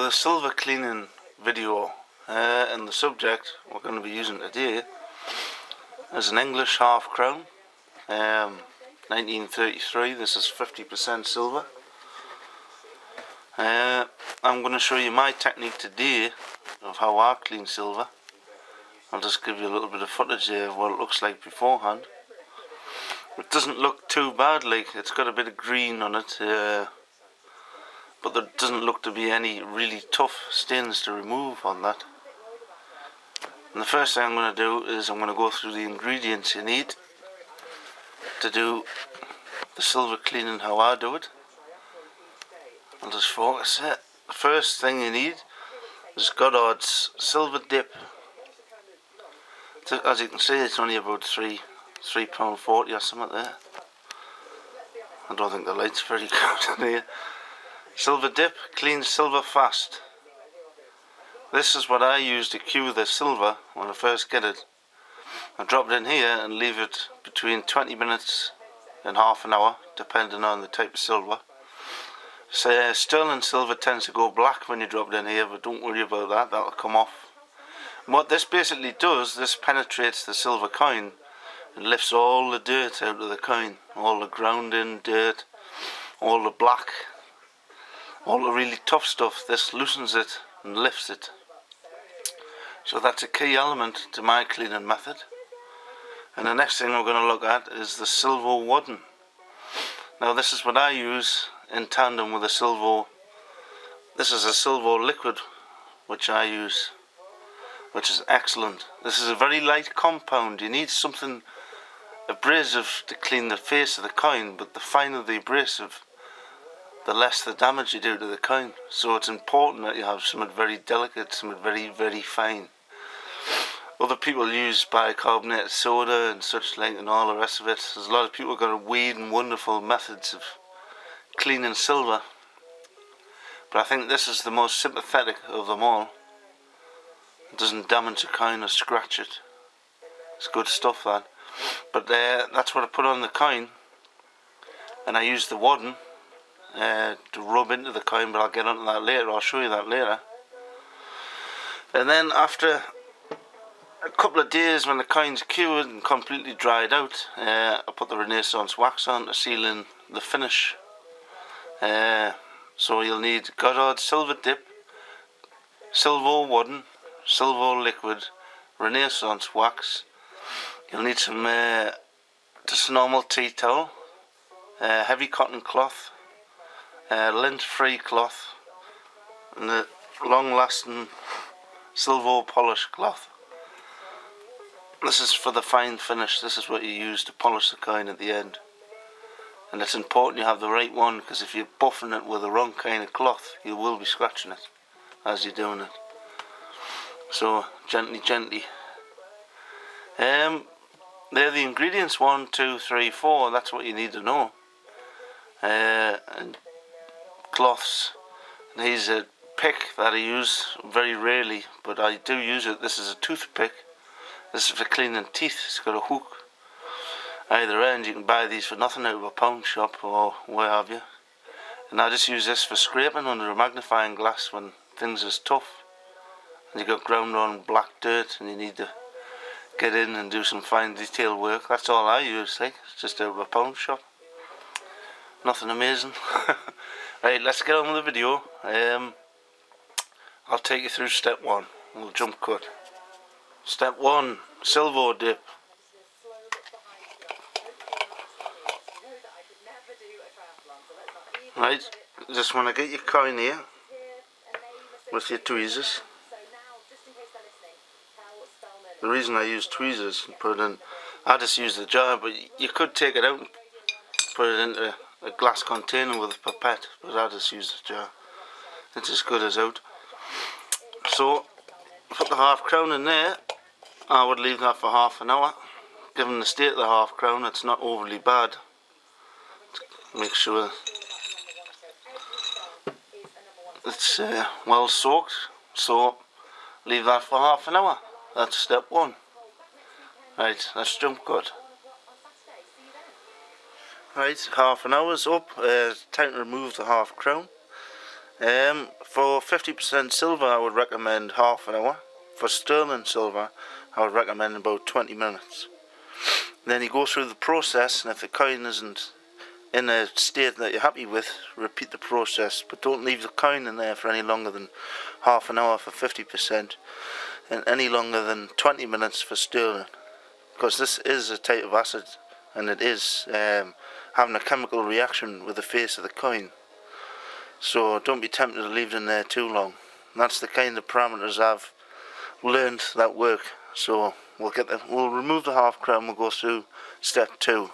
the silver cleaning video, and the subject we're going to be using today is an English half crown, 1933. This is 50% silver. I'm going to show you my technique today of how I clean silver. I'll just give you a little bit of footage here of what it looks like beforehand. It doesn't look too bad, like it's got a bit of green on it, but there doesn't look to be any really tough stains to remove on that. And the first thing I'm going to do is I'm going to go through the ingredients you need to do the silver cleaning how I do it. I'll just focus it. The first thing you need is Goddard's Silver Dip. As you can see, it's only about £3.40 or something there. I don't think the light's very good in here. Silver Dip cleans silver fast. This is what I use to cure the silver when I first get it. I drop it in here and leave it between 20 minutes and half an hour, depending on the type of silver. So, sterling silver tends to go black when you drop it in here, but don't worry about that, that'll come off. And what this basically does, this penetrates the silver coin and lifts all the dirt out of the coin, all the grounding dirt, all the black, all the really tough stuff. This loosens it and lifts it. So that's a key element to my cleaning method. And the next thing we're going to look at is the silver wadding. Now this is what I use in tandem with a silver. This is a silver liquid which I use, which is excellent. This is a very light compound. You need something abrasive to clean the face of the coin, but the finer the abrasive, the less the damage you do to the coin. So it's important that you have something very delicate, something very, very fine. Other people use bicarbonated soda and such like and all the rest of it. There's a lot of people got weird and wonderful methods of cleaning silver, but I think this is the most sympathetic of them all. It doesn't damage a coin or scratch it. It's good stuff, that. But that's what I put on the coin, and I use the wadding to rub into the coin, but I'll get onto that later. I'll show you that later. And then after a couple of days, when the coin's cured and completely dried out, I put the Renaissance wax on to seal in the finish. So you'll need Goddard Silver Dip, silver wadding, silver liquid, Renaissance wax. You'll need some just a normal tea towel, heavy cotton cloth, lint-free cloth, and a long-lasting silver polish cloth. This is for the fine finish. This is what you use to polish the coin at the end. And it's important you have the right one, because if you're buffing it with the wrong kind of cloth, you will be scratching it as you're doing it. So gently, gently. They're the ingredients: 1, 2, 3, 4. That's what you need to know. And cloths. And here's a pick that I use very rarely, but I do use it. This is a toothpick. This is for cleaning teeth. It's got a hook either end. You can buy these for nothing out of a pound shop or where have you. And I just use this for scraping under a magnifying glass when things is tough and you got ground on black dirt and you need to get in and do some fine detail work. That's all I use, like. It's just out of a pound shop. Nothing amazing. Right, let's get on with the video. I'll take you through step 1. We'll jump cut. Step 1, silver dip. Right, just want to get your coin here with your tweezers. The reason I use tweezers and put it in, I just use the jar, but you could take it out and put it into a glass container with a pipette, but I just use the jar. It's as good as out. So, put the half crown in there. I would leave that for half an hour. Given the state of the half crown, it's not overly bad. Make sure it's well soaked, so leave that for half an hour. That's step 1. Right, let's jump cut. Right, half an hour's up. Time to remove the half crown. For 50% silver, I would recommend half an hour. For sterling silver, I would recommend about 20 minutes. Then you go through the process, and if the coin isn't in a state that you're happy with, repeat the process, but don't leave the coin in there for any longer than half an hour for 50% and any longer than 20 minutes for sterling, because this is a type of acid and it is having a chemical reaction with the face of the coin, so don't be tempted to leave it in there too long. And that's the kind of parameters I've learned that work. So we'll remove the half crown, we'll go through step 2.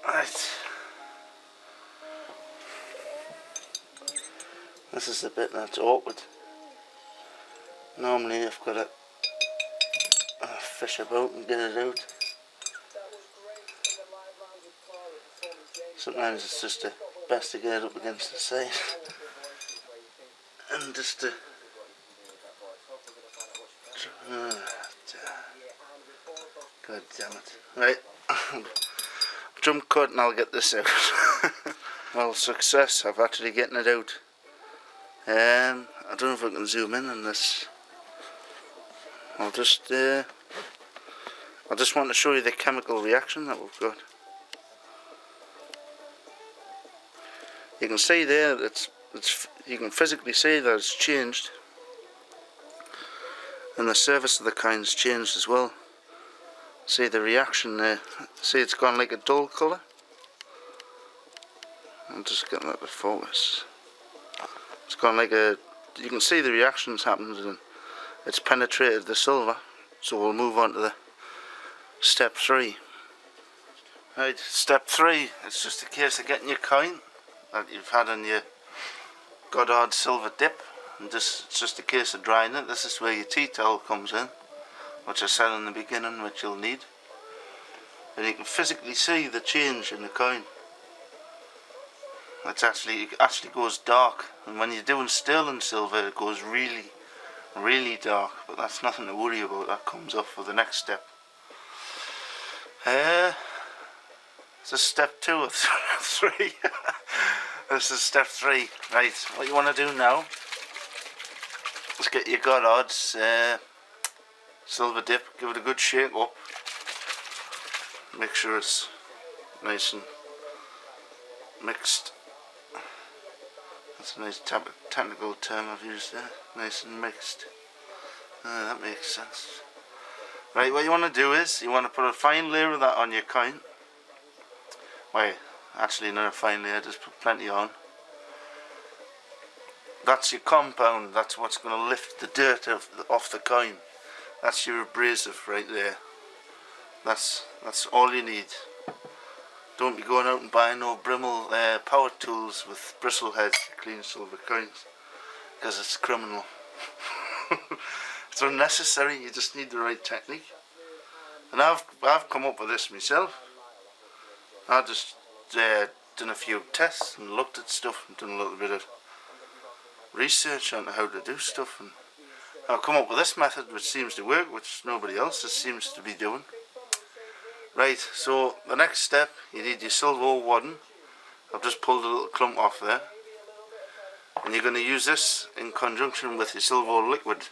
Right. This is the bit that's awkward. Normally I've got to fish about and get it out. Sometimes it's just best to get it up against the side and just to God damn it. Right. Jump cut and I'll get this out. Well, success, I've actually getting it out. I don't know if I can zoom in on this. I just want to show you the chemical reaction that we've got. You can see there that you can physically see that it's changed, and the surface of the coin's changed as well. See the reaction there. See, it's gone like a dull colour. I'm just getting that to focus. It's gone like a. You can see the reactions happening, and it's penetrated the silver. So we'll move on to the step 3. Right, step 3. It's just a case of getting your coin that you've had in your Goddard silver dip, and it's just a case of drying it. This is where your tea towel comes in, which I said in the beginning, which you'll need. And you can physically see the change in the coin. It actually goes dark, and when you're doing sterling silver it goes really, really dark, but that's nothing to worry about. That comes off for the next step. This is step 2 of 3. This is step 3. Right, what you want to do now is get your Goddard's silver dip, give it a good shake up, make sure it's nice and mixed. That's a nice technical term I've used there, nice and mixed. That makes sense. Right, what you want to do is, you want to put a fine layer of that on your coin. Well, actually not a fine layer, just put plenty on. That's your compound, that's what's going to lift the dirt off the coin. That's your abrasive right there. That's all you need. Don't be going out and buying no Brimble power tools with bristle heads to clean silver coins, because it's criminal. It's unnecessary. You just need the right technique. And I've come up with this myself. I just done a few tests and looked at stuff and done a little bit of research on how to do stuff, and I've come up with this method which seems to work, which nobody else seems to be doing. Right, so the next step, you need your silver wadding. I've just pulled a little clump off there, and you're going to use this in conjunction with your silver liquid.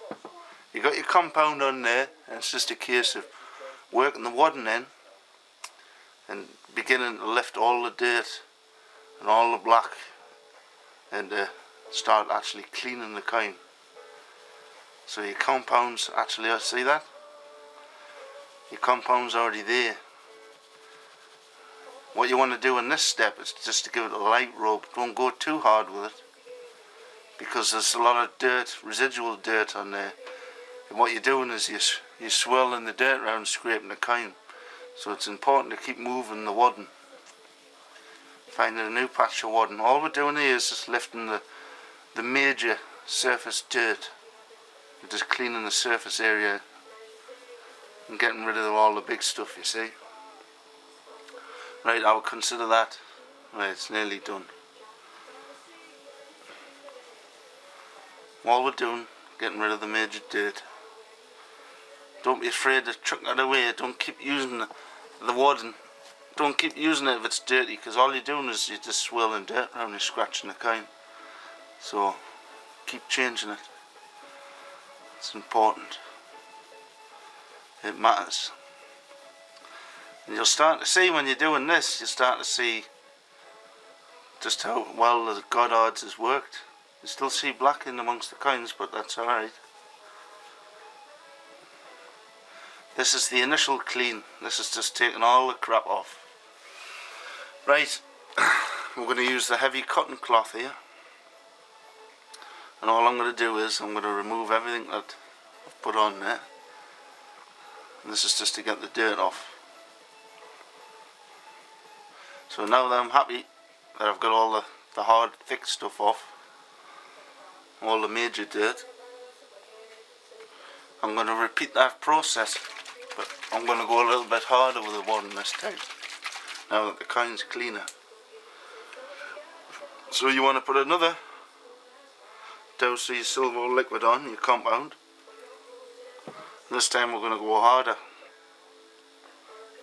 You got your compound on there, and it's just a case of working the wadding in and beginning to lift all the dirt and all the black, and start actually cleaning the coin. So your compound's actually, see that? Your compound's already there. What you want to do in this step is just to give it a light rub. Don't go too hard with it, because there's a lot of dirt, residual dirt on there. And what you're doing is you're swirling the dirt around, scraping the coin. So it's important to keep moving the wadding. Finding a new patch of wadding. All we're doing here is just lifting the major surface dirt. We're just cleaning the surface area and getting rid of all the big stuff, you see. Right, I would consider that. Right, it's nearly done. All we're doing, getting rid of the major dirt. Don't be afraid to chuck that away. Don't keep using the wadding don't keep using it if it's dirty, because all you're doing is you're just swirling dirt around and scratching the coin. So keep changing it. It's important. It matters. And you'll start to see when you're doing this, you'll start to see just how well the Goddard's has worked. You still see black in amongst the coins, but that's alright. This is the initial clean. This is just taking all the crap off. Right, we're going to use the heavy cotton cloth here. And all I'm going to do is I'm going to remove everything that I've put on there. And this is just to get the dirt off. So now that I'm happy that I've got all the hard, thick stuff off, all the major dirt, I'm going to repeat that process, but I'm going to go a little bit harder with the wadding this time, now that the coin's cleaner. So you want to put another dose of your silver liquid on, your compound. This time we're going to go harder,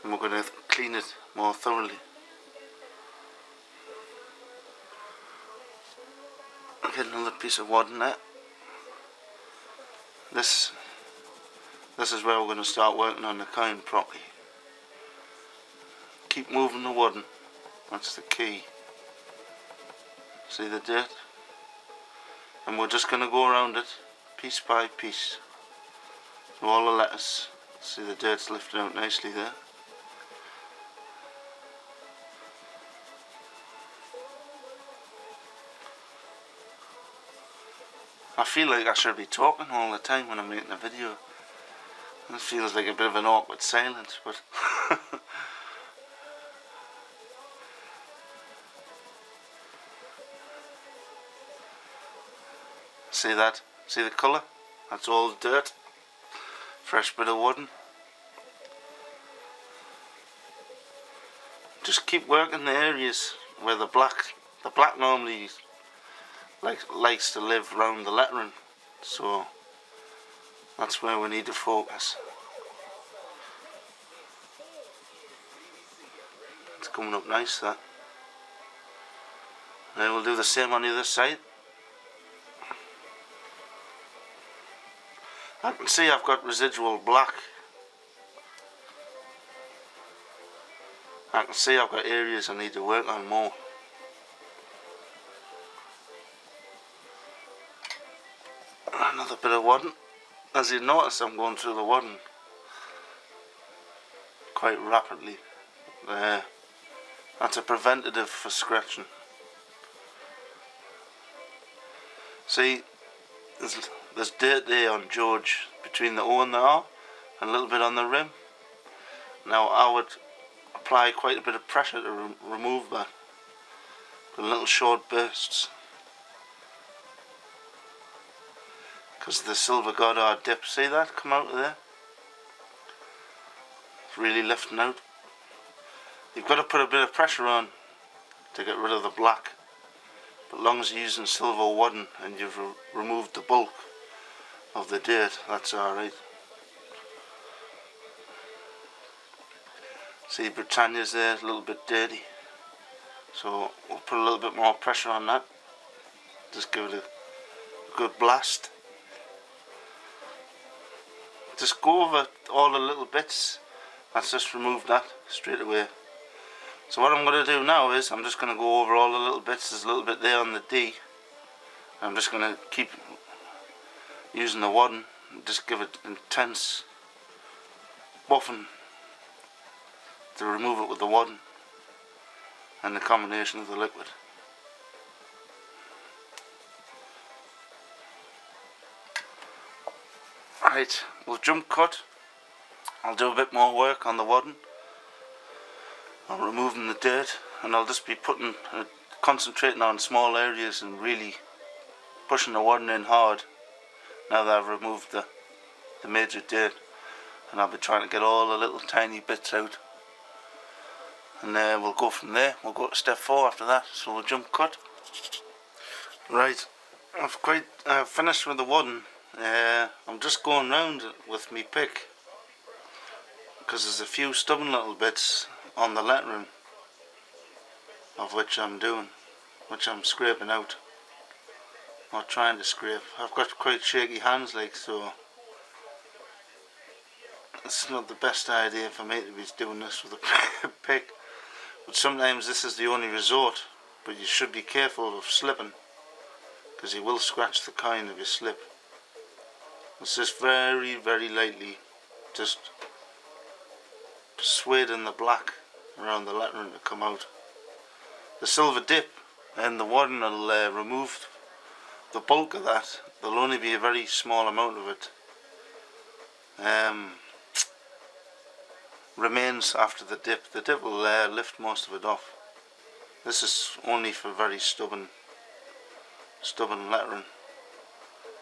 and we're going to clean it more thoroughly. Get another piece of wadding there. This is where we're going to start working on the coin properly. Keep moving the wadding, that's the key. See the dirt? And we're just going to go around it piece by piece. So all the letters, see the dirt's lifted out nicely there. I feel like I should be talking all the time when I'm making a video. It feels like a bit of an awkward silence, but see that? See the colour? That's all dirt. Fresh bit of wadding. Just keep working the areas where the black normally likes to live around the lettering, so that's where we need to focus. It's coming up nice, that. Then we'll do the same on the other side. I can see I've got residual black. I can see I've got areas I need to work on more. Another bit of wadding. As you notice, I'm going through the wadding quite rapidly. There. That's a preventative for scratching. See, there's dirt there on George between the O and the R, and a little bit on the rim. Now I would apply quite a bit of pressure to remove that with little short bursts, because the silver Goddard dip, see that come out of there? It's really lifting out. You've got to put a bit of pressure on to get rid of the black, but as long as you're using silver wadding and you've removed the bulk of the dirt, that's alright. See, Britannia's there, a little bit dirty, so we'll put a little bit more pressure on that. Just give it a good blast. Just go over all the little bits. Let's just remove that straight away. So what I'm going to do now is I'm just going to go over all the little bits. There's a little bit there on the D. I'm just going to keep using the wadding and just give it intense buffing to remove it with the wadding and the combination of the liquid. Right, we'll jump cut. I'll do a bit more work on the wadding. I'm removing the dirt, and I'll just be concentrating on small areas and really pushing the wadding in hard now that I've removed the major dirt, and I'll be trying to get all the little tiny bits out, and we'll go from there. We'll go to step 4 after that, so we'll jump cut. Right, I've finished with the wadding. I'm just going round it with me pick, because there's a few stubborn little bits on the lettering of which I'm scraping out, or trying to scrape. I've got quite shaky hands, like, so it's not the best idea for me to be doing this with a pick, but sometimes this is the only resort. But you should be careful of slipping, because you will scratch the coin if you slip. It's just very, very lightly just persuading the black around the lettering to come out. The silver dip and the wadding will remove the bulk of that. There'll only be a very small amount of it remains after the dip. The dip will lift most of it off. This is only for very stubborn lettering.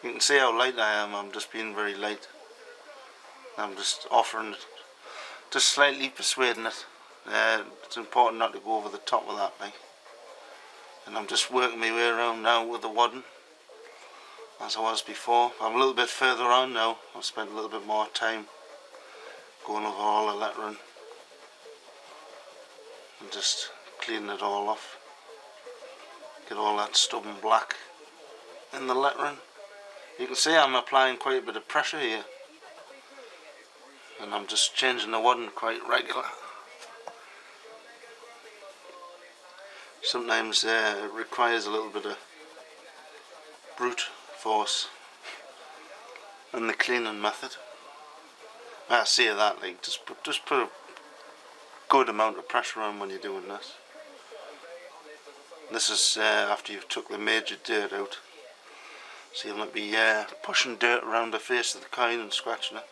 You can see how light I am. I'm just being very light. I'm just offering it, just slightly persuading it. It's important not to go over the top of that, like. And I'm just working my way around now with the wadding, as I was before. I'm a little bit further on now. I've spent a little bit more time going over all the lettering and just cleaning it all off. Get all that stubborn black in the lettering. You can see I'm applying quite a bit of pressure here, and I'm just changing the wadding quite regular. Sometimes it requires a little bit of brute force in the cleaning method. I say that, like, just put a good amount of pressure on when you're doing this. This is after you've took the major dirt out, so you'll not be pushing dirt around the face of the coin and scratching it.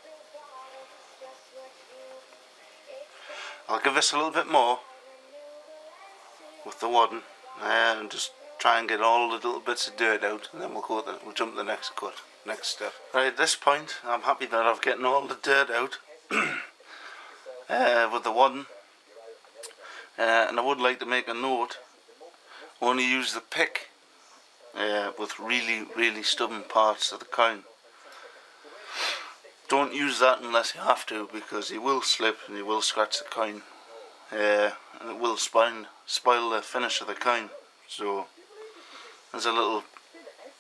I'll give this a little bit more with the wadding and just try and get all the little bits of dirt out, and then we'll jump to the next step. Right, at this point I'm happy that I've gotten all the dirt out with the wadding, and I would like to make a note: only use the pick with really, really stubborn parts of the coin. Don't use that unless you have to, because you will slip and you will scratch the coin, and it will spoil the finish of the coin. So there's a little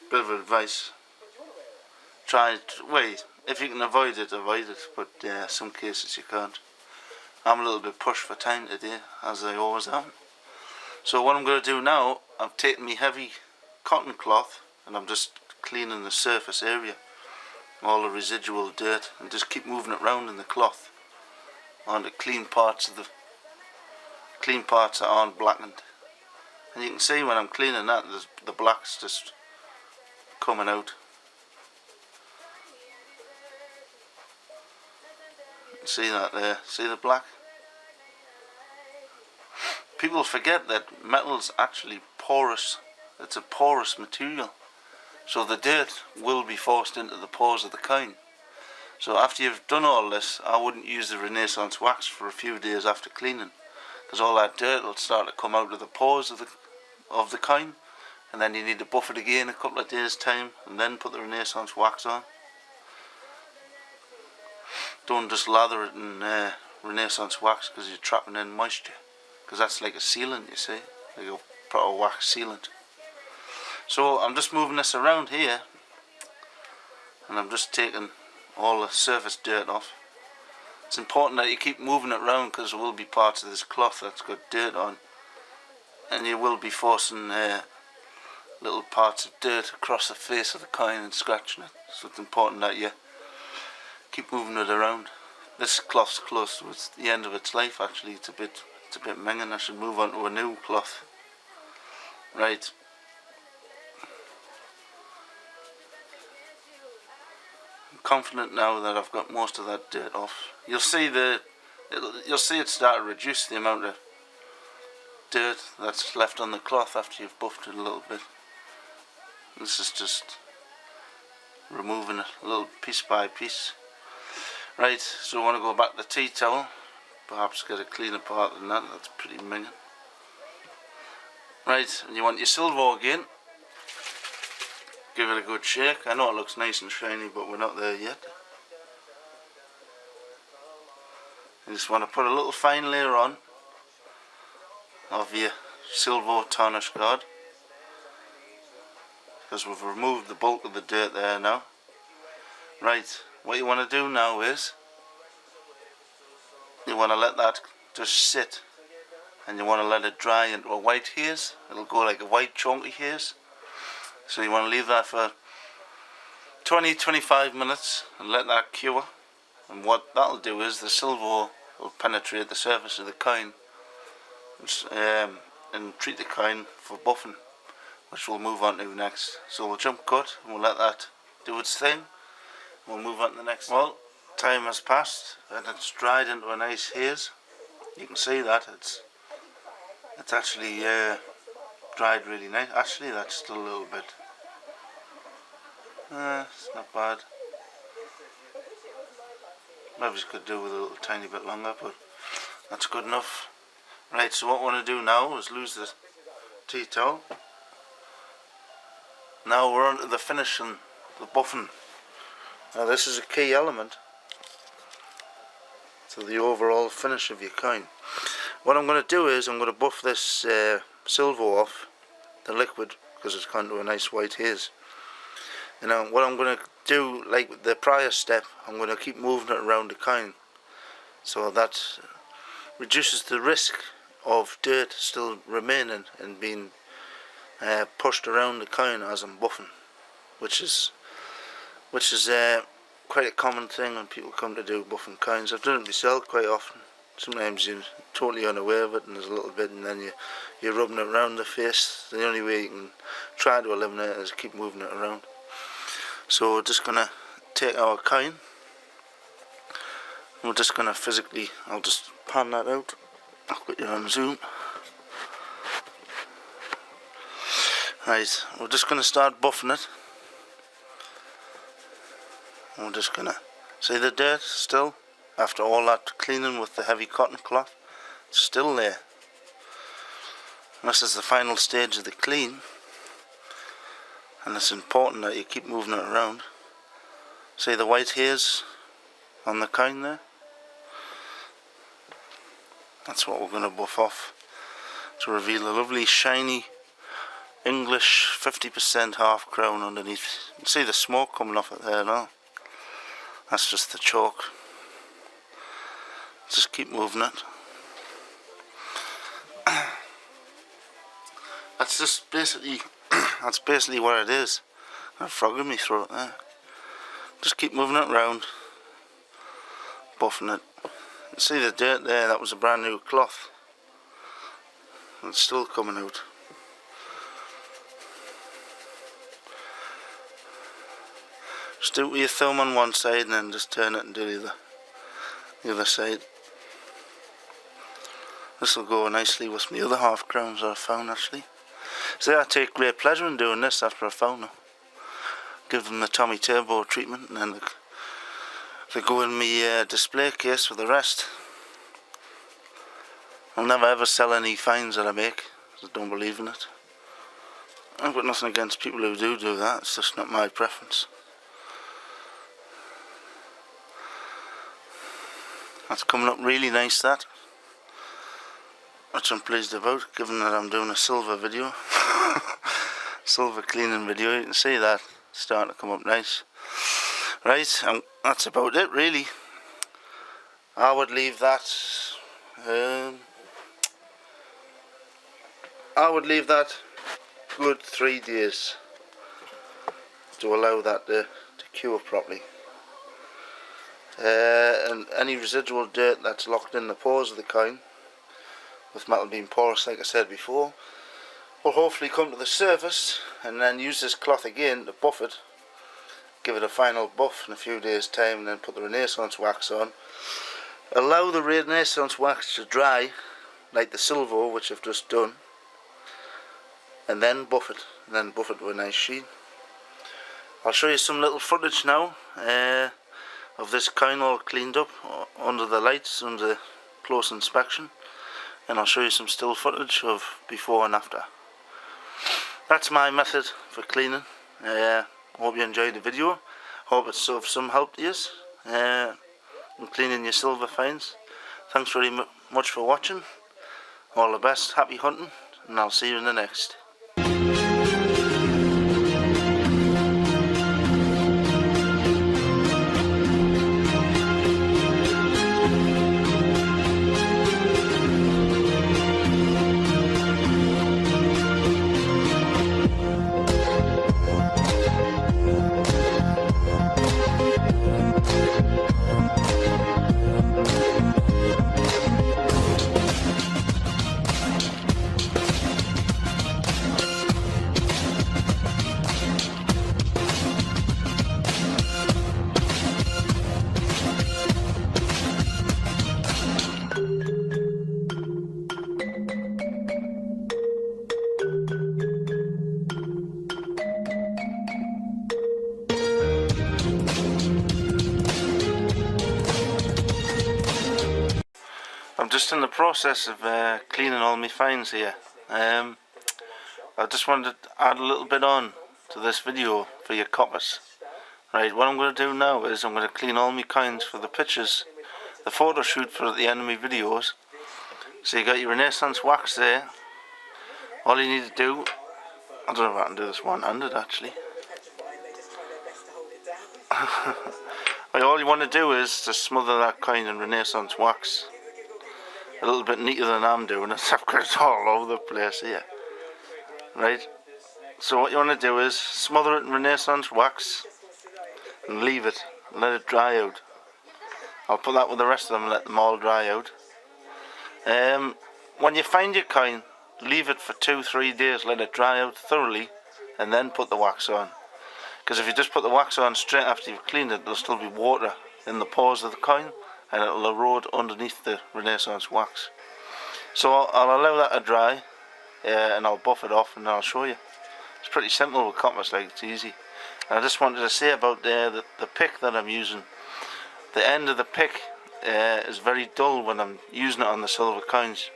bit of advice. If you can avoid it, but some cases you can't. I'm a little bit pushed for time today, as I always am. So what I'm going to do now, I've taken my heavy cotton cloth and I'm just cleaning the surface area, all the residual dirt, and just keep moving it around in the cloth on the clean parts that aren't blackened. And you can see when I'm cleaning that, the black's just coming out. See that there? See the black? People forget that metal's actually porous. It's a porous material, so the dirt will be forced into the pores of the coin. So after you've done all this, I wouldn't use the Renaissance wax for a few days after cleaning, because all that dirt will start to come out of the pores of the coin, and then you need to buff it again a couple of days time and then put the Renaissance wax on. Don't just lather it in Renaissance wax, because you're trapping in moisture, because that's like a sealant, you see, like a proper wax sealant. So I'm just moving this around here, and I'm just taking all the surface dirt off. It's important that you keep moving it around, because there will be parts of this cloth that's got dirt on, and you will be forcing little parts of dirt across the face of the coin and scratching it. So it's important that you keep moving it around. This cloth's close to the end of its life. Actually, it's a bit minging. I should move on to a new cloth. Right. I'm confident now that I've got most of that dirt off. You'll see it start to reduce the amount of dirt that's left on the cloth after you've buffed it a little bit. This is just removing it a little piece by piece. Right, so I want to go back to the tea towel, perhaps get a cleaner part than that. That's pretty minging. Right, and you want your silver again. Give it a good shake. I know it looks nice and shiny, but we're not there yet. You just want to put a little fine layer on of your Silvo tarnish guard, because we've removed the bulk of the dirt there now. Right, what you want to do now is you want to let that just sit, and you want to let it dry into a white haze. It'll go like a white chunky haze. So you want to leave that for 20-25 minutes and let that cure. And what that'll do is the Silvo will penetrate the surface of the coin and treat the coin for buffing, which we'll move on to next. So we'll jump cut and we'll let that do its thing. We'll move on to the next. Well, time has passed and it's dried into a nice haze. You can see that it's actually dried really nice. Actually, that's still a little bit. It's not bad. Maybe it could do with a little tiny bit longer, but that's good enough. Right, so what we want to do now is lose the tea towel. Now we're on to the finishing, the buffing. Now this is a key element to the overall finish of your coin. What I'm going to do is I'm going to buff this Silvo off, the liquid, because it's gone to a nice white haze. And now what I'm going to do, like the prior step, I'm going to keep moving it around the coin, so that reduces the risk of dirt still remaining and being pushed around the coin as I'm buffing, which is quite a common thing when people come to do buffing coins. I've done it myself quite often. Sometimes you're totally unaware of it and there's a little bit, and then you're rubbing it around the face. The only way you can try to eliminate it is keep moving it around. So we're just going to take our coin and we're just going to physically, I'll just pan that out. I'll put you on zoom. Right, we're just going to start buffing it. And we're just going to see the dirt still, after all that cleaning with the heavy cotton cloth, it's still there. And this is the final stage of the clean, and it's important that you keep moving it around. See the white haze on the coin there? That's what we're going to buff off to reveal a lovely shiny English 50% half crown underneath. You can see the smoke coming off it there now. That's just the chalk. Just keep moving it. That's just basically that's basically what it is. Got a frog in my throat there. Just keep moving it around, buffing it. You see the dirt there, that was a brand new cloth. It's still coming out. Just do it with your thumb on one side and then just turn it and do the other side. This will go nicely with my other half crowns that I found actually. So I take great pleasure in doing this after I found them. Give them the Tommy Turbo treatment and then they go in my display case for the rest. I'll never ever sell any finds that I make, I don't believe in it. I've got nothing against people who do that, it's just not my preference. That's coming up really nice, that. Which I'm pleased about, given that I'm doing a silver video. Silver cleaning video, you can see that starting to come up nice. Right, that's about it really. I would leave that good 3 days to allow that to cure properly. And any residual dirt that's locked in the pores of the coin, with metal being porous like I said before, will hopefully come to the surface, and then use this cloth again to buff it, give it a final buff in a few days time, and then put the Renaissance wax on. Allow the Renaissance wax to dry like the Silvo, which I've just done, and then buff it, to a nice sheen. I'll show you some little footage now of this coin all cleaned up under the lights, under close inspection, and I'll show you some still footage of before and after. That's my method for cleaning. Hope you enjoyed the video. Hope it's of some help to you in cleaning your silver finds. Thanks very much for watching. All the best, happy hunting, and I'll see you in the next. I'm just in the process of cleaning all my finds here. I just wanted to add a little bit on to this video for your coppers. Right, what I'm going to do now is I'm going to clean all my coins for the pictures, the photo shoot for the end of my videos. So you got your Renaissance wax there. All you need to do, I don't know if I can do this one-handed actually. All you want to do is to smother that coin in Renaissance wax. A little bit neater than I'm doing it. I've got it all over the place here. Right, so what you want to do is smother it in Renaissance wax and leave it, let it dry out. I'll put that with the rest of them and let them all dry out. When you find your coin, leave it for 2-3 days, let it dry out thoroughly, and then put the wax on. Because if you just put the wax on straight after you've cleaned it, there'll still be water in the pores of the coin, and it'll erode underneath the Renaissance wax. So I'll allow that to dry, and I'll buff it off and I'll show you. It's pretty simple with coppers, like it's easy. And I just wanted to say about the pick that I'm using. The end of the pick is very dull when I'm using it on the silver coins.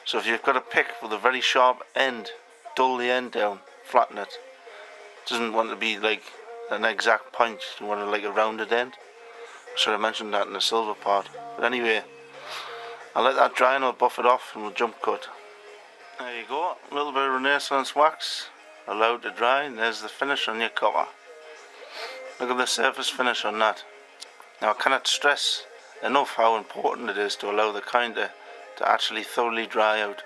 So if you've got a pick with a very sharp end, dull the end down, flatten it. It doesn't want to be like an exact point, you want it like a rounded end. I should have mentioned that in the silver part. But anyway, I'll let that dry and I'll buff it off and we'll jump cut. There you go, a little bit of Renaissance wax, allowed to dry, and there's the finish on your copper. Look at the surface finish on that. Now I cannot stress enough how important it is to allow the coin to actually thoroughly dry out.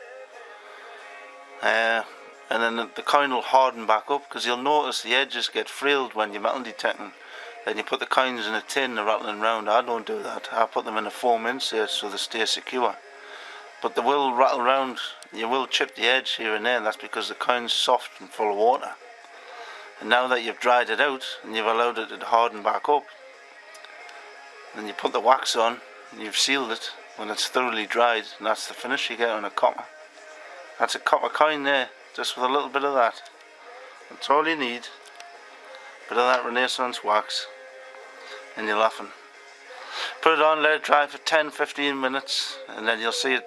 And then the coin will harden back up, because you'll notice the edges get frayed when you're metal detecting. Then you put the coins in a tin, they're rattling around. I don't do that. I put them in a foam insert so they stay secure. But they will rattle around, you will chip the edge here and there, and that's because the coin's soft and full of water. And now that you've dried it out and you've allowed it to harden back up, then you put the wax on and you've sealed it when it's thoroughly dried, and that's the finish you get on a copper. That's a copper coin there, just with a little bit of that. That's all you need. Bit of that Renaissance wax, and you're laughing. Put it on, let it dry for 10-15 minutes, and then you'll see it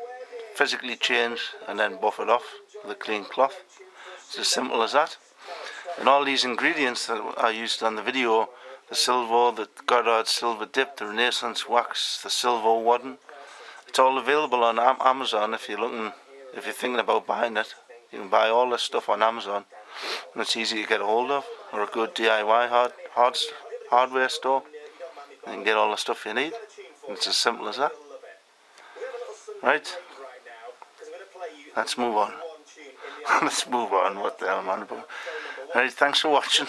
physically change, and then buff it off with a clean cloth. It's as simple as that. And all these ingredients that I used on the video, the silver, the Goddard silver dip, the Renaissance wax, the silver wadding, it's all available on Amazon if you're thinking about buying it. You can buy all this stuff on Amazon, and it's easy to get a hold of, or a good DIY hardware store. You can get all the stuff you need. It's as simple as that. Right, let's move on. Let's move on, what the hell am I on about? Right, thanks for watching.